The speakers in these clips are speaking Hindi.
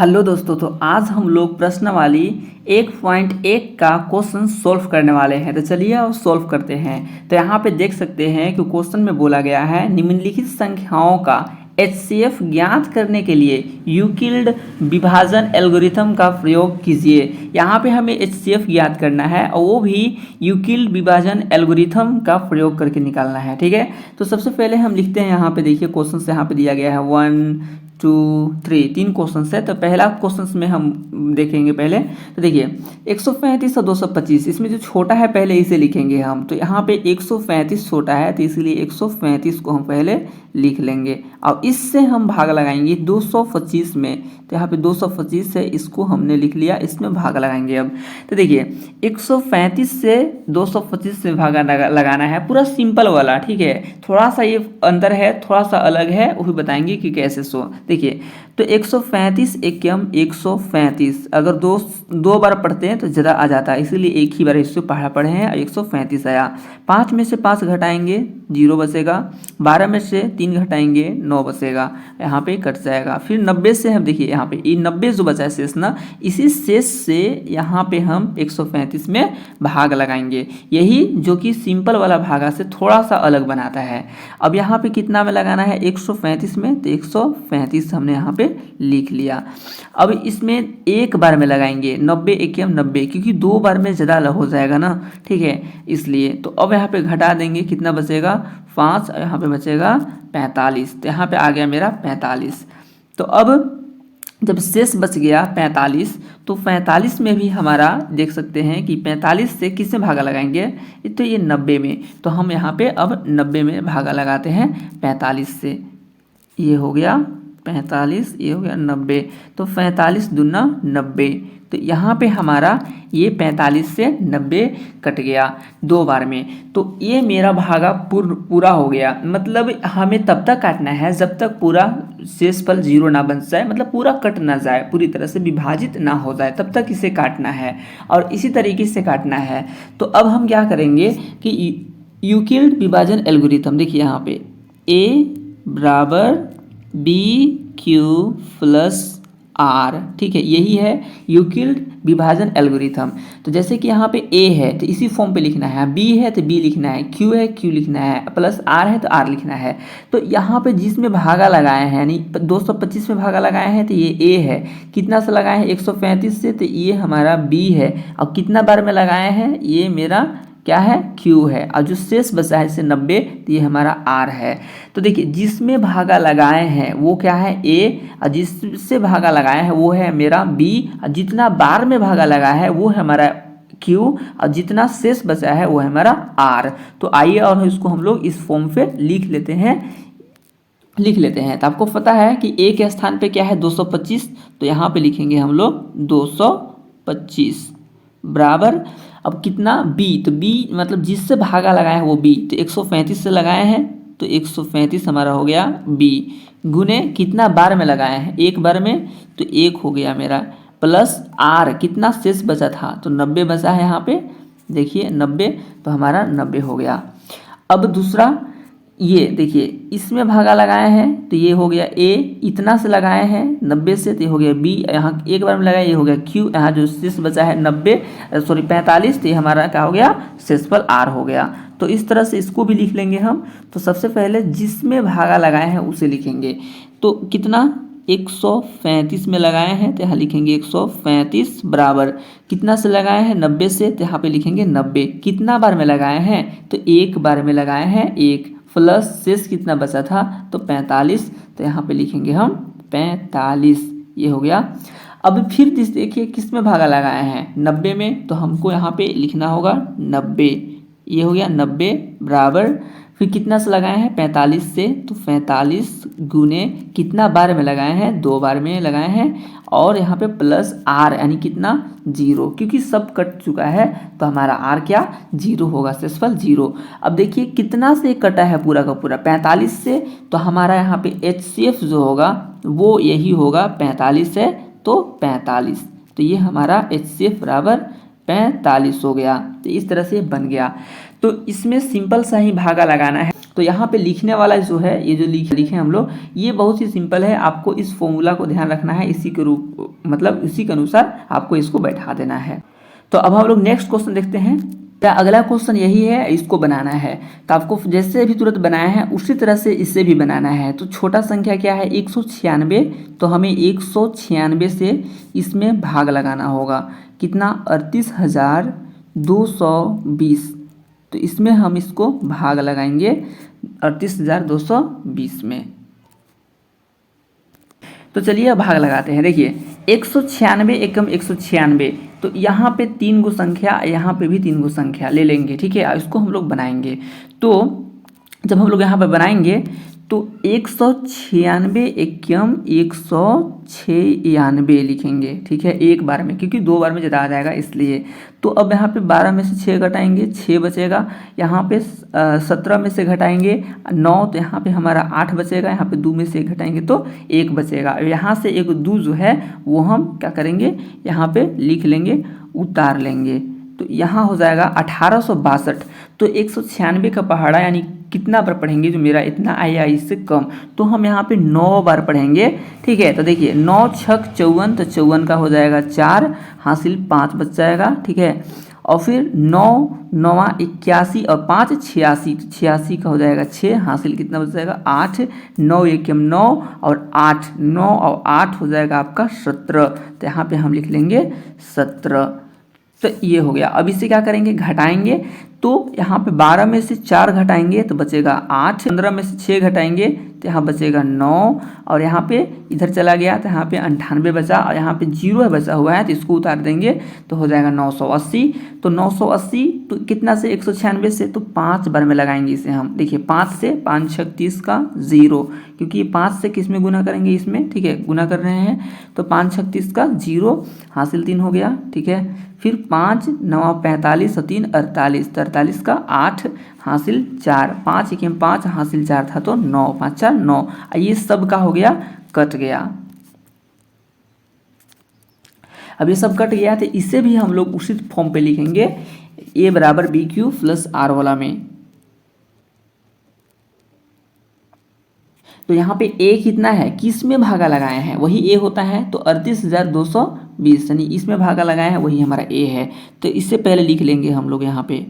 हेलो दोस्तों, तो आज हम लोग प्रश्नावली 1.1 का क्वेश्चन सोल्व करने वाले हैं। तो चलिए और सोल्व करते हैं। तो यहाँ पे देख सकते हैं कि क्वेश्चन में बोला गया है निम्नलिखित संख्याओं का HCF ज्ञात करने के लिए यूक्लिड विभाजन एल्गोरिथम का प्रयोग कीजिए। यहाँ पे हमें HCF ज्ञात करना है और वो भी यूक्लिड विभाजन एल्गोरिथम का प्रयोग करके निकालना है। ठीक है, तो सबसे पहले हम लिखते हैं। यहाँ पे देखिए क्वेश्चन से यहाँ पे दिया गया है 1 2 3 तीन क्वेश्चन है। तो पहला क्वेश्चन में हम देखेंगे पहले। तो देखिए 135 और 225, इसमें जो छोटा है पहले इसे लिखेंगे हम। तो यहाँ पे 135 छोटा है तो इसलिए 135 को हम पहले लिख लेंगे और इससे हम भाग लगाएंगे 225 में। तो यहाँ पे 225 है, इसको हमने लिख लिया, इसमें भाग लगाएंगे अब। तो देखिए 135 से 225 से भाग लगाना है, पूरा सिंपल वाला। ठीक है, थोड़ा सा ये अंदर है, थोड़ा सा अलग है, वो भी बताएंगे कि कैसे। सो देखिए तो 135 एकम 135, अगर दो बार पढ़ते हैं तो ज़्यादा आ जाता है, इसीलिए एक ही बार इससे पढ़े हैं। 135 आया, 5 में से 5 घटाएंगे 0 बचेगा, 12 में से 3 घटाएंगे 9 बचेगा, यहाँ पे कट जाएगा। फिर 90 से हम देखिए यहाँ पे ये 90 जो बचा है शेष ना, इसी शेष से यहाँ पे हम 135 में भाग लगाएंगे, यही जो कि सिंपल वाला भागा से थोड़ा सा अलग बनाता है। अब यहाँ पे कितना में लगाना है 135 में, तो 135 हमने यहाँ पे लिख लिया। अब इसमें एक बार में लगाएंगे 90 एकम 90, क्योंकि 2 बार में ज़्यादा हो जाएगा ना। ठीक है, इसलिए तो अब यहाँ पे घटा देंगे, कितना बचेगा 5, यहाँ पे बचेगा 45। तो यहाँ पे आ गया मेरा 45। तो अब जब शेष बच गया 45, तो 45 में भी हमारा देख सकते हैं कि 45 से किस में भागा लगाएंगे, तो ये 90 में। तो हम यहाँ पे अब 90 में भागा लगाते हैं 45 से। ये हो गया 45, ये हो गया 90। तो 45 दूना 90। तो यहाँ पे हमारा ये 45 से 90 कट गया 2 बार में। तो ये मेरा भागा पूरा हो गया। मतलब हमें तब तक काटना है जब तक पूरा शेषफल 0 ना बन जाए, मतलब पूरा कट ना जाए, पूरी तरह से विभाजित ना हो जाए, तब तक इसे काटना है और इसी तरीके से काटना है। तो अब हम क्या करेंगे कि यूक्लिड विभाजन एल्गोरिथम, देखिए यहाँ पे A बराबर BQ प्लस R, ठीक है, यही है यूक्लिड विभाजन एल्गोरिथम। तो जैसे कि यहाँ पे A है तो इसी फॉर्म पे लिखना है, B है तो B लिखना है, Q है Q लिखना है, प्लस R है तो R लिखना है। तो यहाँ पे जिसमें भागा लगाए हैं, यानी 225 में भागा लगाए हैं तो ये A है। कितना से लगाए हैं 135 से, तो ये हमारा B है। और कितना बार में लगाए हैं, ये मेरा क्या है Q है। और जो शेष बचा है इसे 90, तो ये हमारा R है। तो देखिए जिसमें भागा लगाए हैं वो क्या है A, और जिससे भागा लगाए हैं वो है मेरा B, और जितना बार में भागा लगा है वो है हमारा Q, और जितना शेष बचा है वो है हमारा R। तो आइए और इसको हम लोग इस फॉर्म पे लिख लेते हैं। तो आपको पता है कि A के स्थान पे क्या है 225, तो यहाँ पे लिखेंगे हम लोग 225 बराबर। अब कितना B, तो B मतलब जिससे भागा लगाए हैं वो B, तो 135 से लगाए हैं तो 135 हमारा हो गया B, गुने कितना बार में लगाए हैं, एक बार में, तो 1 हो गया मेरा, प्लस R, कितना शेष बचा था, तो 90 बचा है यहाँ पे, देखिए 90, तो हमारा 90 हो गया। अब दूसरा ये देखिए इसमें भागा लगाए हैं तो ये हो गया A, इतना से लगाए हैं 90 से, तो ये हो गया B, यहाँ एक बार में लगाया ये हो गया Q, यहाँ जो शेष बचा है 45, तो ये हमारा क्या हो गया शेषफल R हो गया। तो इस तरह से इसको भी लिख लेंगे हम। तो सबसे पहले जिसमें भागा लगाए हैं उसे लिखेंगे। तो कितना 135 में लगाए हैं तो यहाँ लिखेंगे 135 बराबर, कितना से लगाए हैं 90 से, तो यहाँ पे लिखेंगे 90। कितना बार में लगाए हैं, तो एक बार में लगाए हैं 1, प्लस शेष कितना बचा था, तो 45, तो यहाँ पे लिखेंगे हम 45, ये हो गया। अब फिर देखिए किस में भागा लगाए हैं 90 में, तो हमको यहाँ पे लिखना होगा 90, ये हो गया 90 बराबर। फिर कितना से लगाए हैं 45 से, तो 45 गुने कितना बार में लगाए हैं 2 बार में लगाए हैं, और यहाँ पे प्लस R यानी कितना 0, क्योंकि सब कट चुका है तो हमारा R क्या 0 होगा, शेषफल 0। अब देखिए कितना से कटा है पूरा का पूरा 45 से, तो हमारा यहाँ पे HCF जो होगा वो यही होगा 45 है तो 45, तो ये हमारा HCF बराबर 45 हो गया। तो इस तरह से बन गया। तो इसमें सिंपल सा ही भागा लगाना है। तो तो यहाँ पे लिखने वाला जो है, ये जो लिखे हम लोग, ये बहुत ही सिंपल है। आपको इस फॉर्मूला को ध्यान रखना है, इसी के रूप मतलब इसी के अनुसार आपको इसको बैठा देना है। तो अब हम लोग नेक्स्ट क्वेश्चन देखते हैं। क्या अगला क्वेश्चन यही है, इसको बनाना है। तो आपको जैसे भी तुरंत बनाया है उसी तरह से इसे भी बनाना है। तो छोटा संख्या क्या है 196, तो हमें 196 से इसमें भाग लगाना होगा। कितना 38,220। तो इसमें हम इसको भाग लगाएंगे 38,220 में। तो चलिए अब भाग लगाते हैं। देखिए 196 एकम 196, तो यहाँ पे 3 गो संख्या, यहाँ पे भी 3 गो संख्या ले लेंगे, ठीक है। इसको हम लोग बनाएंगे। तो जब हम लोग यहाँ पे बनाएंगे तो 196 एकम 196 लिखेंगे, ठीक है, एक बार में, क्योंकि 2 बार में ज़्यादा आ जाएगा इसलिए। तो अब यहाँ पे 12 में से 6 घटाएंगे, 6 बचेगा। यहाँ पे 17 में से घटाएंगे 9, तो यहाँ पे हमारा 8 बचेगा। यहाँ पे 2 में से घटाएंगे तो 1 बचेगा। यहाँ से एक 2 जो है वो हम क्या करेंगे, यहाँ पे लिख लेंगे, उतार लेंगे। तो यहाँ हो जाएगा 1862। तो 196 का पहाड़ा यानी कितना बार पढ़ेंगे, जो मेरा इतना आया इससे कम, तो हम यहाँ पे 9 बार पढ़ेंगे, ठीक है। तो देखिए 9 छक 54, तो 54 का हो जाएगा 4, हासिल 5 बच जाएगा, ठीक है। और फिर 9 9 81 और 5 86, तो 86 का हो जाएगा 6, हासिल कितना बच जाएगा 8, 9 एकम 9 और 8, 9 और 8 हो जाएगा आपका 17। तो यहाँ पे हम लिख लेंगे 17। तो ये हो गया। अब इसे क्या करेंगे, घटाएंगे। तो यहाँ पे 12 में से 4 घटाएंगे तो बचेगा 8, 15 में से 6 घटाएंगे तो यहाँ बचेगा 9, और यहाँ पे इधर चला गया तो यहाँ पे 98 बचा, और यहाँ पे 0 है बचा हुआ है तो इसको उतार देंगे तो हो जाएगा 980। तो 980 तो कितना से 196 से, तो 5 बार में लगाएंगे इसे हम। देखिए 5 से 5 छक 30 का 0, क्योंकि 5 से किस में गुना करेंगे, इसमें, ठीक है, गुना कर रहे हैं। तो 5 छक 30 का 0, हासिल 3 हो गया, ठीक है। फिर 5 9 45 और 3 48, तो 48 का 8, हासिल 4, 5 एकम 5, हासिल 4 था तो 9, 5 4 9। ये सब का हो गया, कट गया। अब ये सब कट गया तो इसे भी हम लोग उसी फॉर्म पे लिखेंगे, a बराबर BQ प्लस R वाला में। तो यहाँ पे a कितना है, किस में भागा लगाए हैं, वही a होता है। तो 38,220 यानी इसमें भागा लगाए हैं, वही हमारा a है। तो इससे पहले लिख लेंगे हम लोग यहाँ पे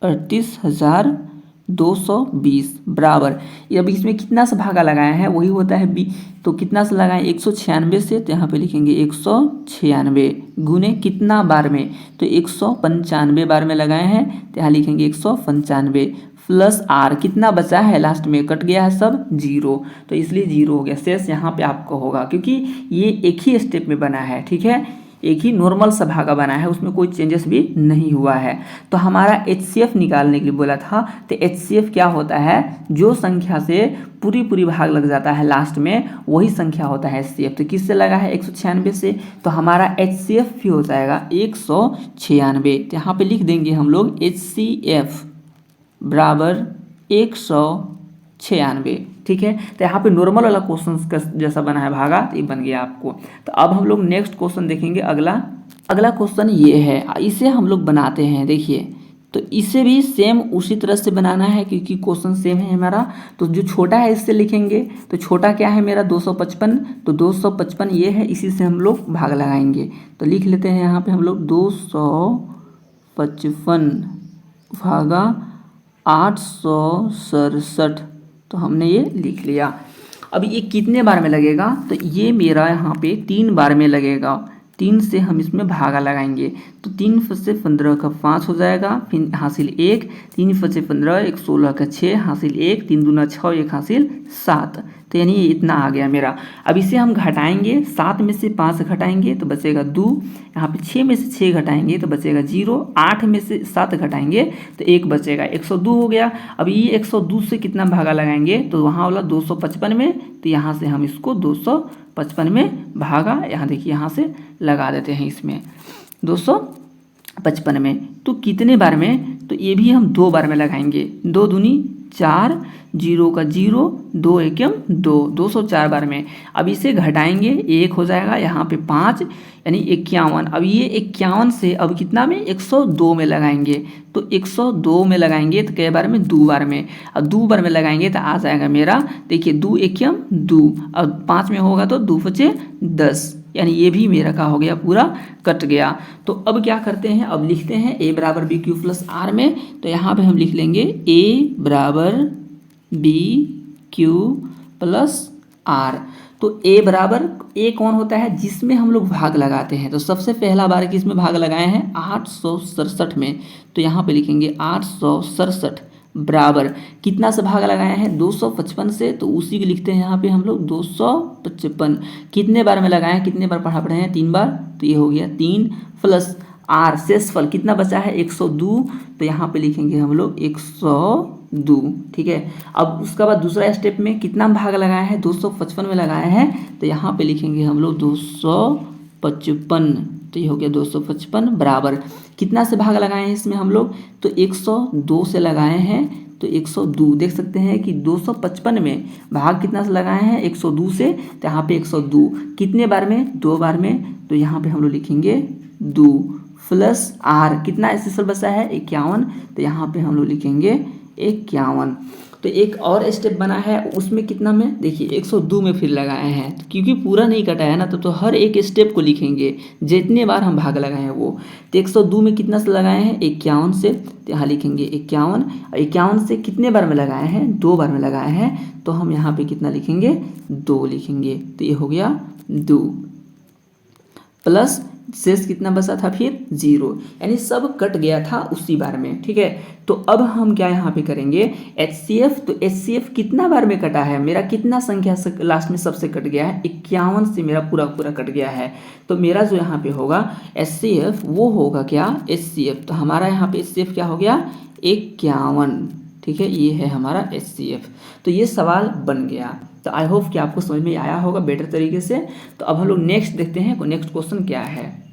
38,220 बराबर, अब इसमें कितना से भागा लगाया है, वही होता है b। तो कितना से लगाए 196 से, तो यहाँ पे लिखेंगे 196 गुने कितना बार में, तो 195 बार में लगाए हैं तो यहाँ लिखेंगे 195 प्लस R, कितना बचा है लास्ट में, कट गया है सब 0, तो इसलिए 0 हो गया। शेष यहाँ पे आपको होगा, क्योंकि ये एक ही स्टेप में बना है, ठीक है, एक ही नॉर्मल सा भागा बना है, उसमें कोई चेंजेस भी नहीं हुआ है। तो हमारा HCF निकालने के लिए बोला था। तो HCF क्या होता है, जो संख्या से पूरी भाग लग जाता है लास्ट में, वही संख्या होता है HCF। तो किससे लगा है 196 से, तो हमारा HCF भी हो जाएगा 196। तो यहाँ पे लिख देंगे हम लोग HCF बराबर 196, ठीक है। तो यहाँ पे नॉर्मल वाला क्वेश्चन का जैसा बना है भागा, तो ये बन गया आपको। तो अब हम लोग नेक्स्ट क्वेश्चन देखेंगे। अगला क्वेश्चन ये है, इसे हम लोग बनाते हैं। देखिए तो इसे भी सेम उसी तरह से बनाना है, क्योंकि क्वेश्चन सेम है हमारा। तो जो छोटा है इससे लिखेंगे। तो छोटा क्या है मेरा 255, तो 255 ये है, इसी से हम लोग भाग लगाएंगे। तो लिख लेते हैं यहाँ पे हम लोग 255 भागा 867, तो हमने ये लिख लिया। अब ये कितने बार में लगेगा, तो ये मेरा यहाँ पे 3 बार में लगेगा। 3 से हम इसमें भागा लगाएंगे, तो 3 से 15 का 5 हो जाएगा, फिर हासिल 1, 3 से 15, 1 16 का 6, हासिल 1, 3 दूना 6, 1 हासिल 7। तो यानी ये इतना आ गया मेरा। अब इसे हम घटाएंगे, 7 में से 5 घटाएंगे तो बचेगा 2, यहाँ पे 6 में से 6 घटाएंगे तो बचेगा 0, 8 में से 7 घटाएंगे तो 1 बचेगा, 102 हो गया। अब ये 102 से कितना भागा लगाएंगे, तो वहाँ वाला 255 में, तो यहाँ से हम इसको 255 में भागा, यहाँ देखिए यहाँ से लगा देते हैं इसमें 255 में। तो कितने बार में, तो ये भी हम 2 बार में लगाएंगे, 2 दूनी 4, 0 का 0, 2 एकम 2, 204 बार में। अब इसे घटाएंगे, 1 हो जाएगा, यहाँ पे 5 यानी 51। अब ये 51 से अब कितना में 102 में लगाएंगे, तो 102 में लगाएंगे तो कै बार में, 2 बार में। अब 2 बार में लगाएंगे तो आ जाएगा मेरा, देखिए 2 एकम 2, अब 5 में होगा तो 2 5 10, यानी ये भी मेरा का हो गया, पूरा कट गया। तो अब क्या करते हैं, अब लिखते हैं a बराबर बी क्यू प्लस आर में। तो यहाँ पे हम लिख लेंगे a बराबर बी क्यू प्लस आर। तो a बराबर, a कौन होता है जिसमें हम लोग भाग लगाते हैं। तो सबसे पहला बार किस में भाग लगाए हैं, 867 में। तो यहाँ पे लिखेंगे 867 बराबर कितना से भाग लगाए हैं, 255 से। तो उसी को लिखते हैं यहाँ पे हम लोग 255। कितने बार में लगाए हैं, कितने बार पढ़ा पढ़े हैं, 3 बार। तो ये हो गया 3 प्लस आर, शेषफल कितना बचा है, 102। तो यहाँ पे लिखेंगे हम लोग 102, ठीक है। अब उसका बाद दूसरा स्टेप में कितना भाग लगाया है, 255 में लगाया है। तो यहाँ पे लिखेंगे हम लोग 255। तो ये हो गया 255 बराबर कितना से भाग लगाए हैं इसमें हम लोग, तो 102 से लगाए हैं। तो 102 देख सकते हैं कि 255 में भाग कितना से लगाए हैं, 102 से। तो यहाँ पे 102 कितने बार में, 2 बार में। तो यहाँ पे हम लोग लिखेंगे 2 प्लस आर, कितना एस बचा है, 51। तो यहाँ पे हम लोग लिखेंगे 51। तो एक और स्टेप बना है, उसमें कितना में, देखिए 102 में फिर लगाए हैं। तो क्योंकि पूरा नहीं कटा है ना, तो हर एक स्टेप को लिखेंगे जितने बार हम भाग लगाए हैं वो। तो 102 में कितना से लगाए हैं, 51 से। तो यहाँ लिखेंगे 51। 51 से कितने बार में लगाए हैं, 2 बार में लगाए हैं। तो हम यहाँ पे कितना लिखेंगे, 2 लिखेंगे। तो ये हो गया 2 प्लस शेष कितना बचा था फिर, 0, यानी सब कट गया था उसी बार में, ठीक है। तो अब हम क्या यहाँ पे करेंगे, HCF। तो HCF कितना बार में कटा है, मेरा कितना संख्या से लास्ट में सबसे कट गया है, 51 से मेरा पूरा पूरा कट गया है। तो मेरा जो यहाँ पे होगा HCF वो होगा क्या, HCF। तो हमारा यहाँ पे HCF क्या हो गया, 51, ठीक है। ये है हमारा HCF। तो ये सवाल बन गया। तो आई होप कि आपको समझ में आया होगा बेटर तरीके से। तो अब हम लोग नेक्स्ट देखते हैं, नेक्स्ट क्वेश्चन क्या है।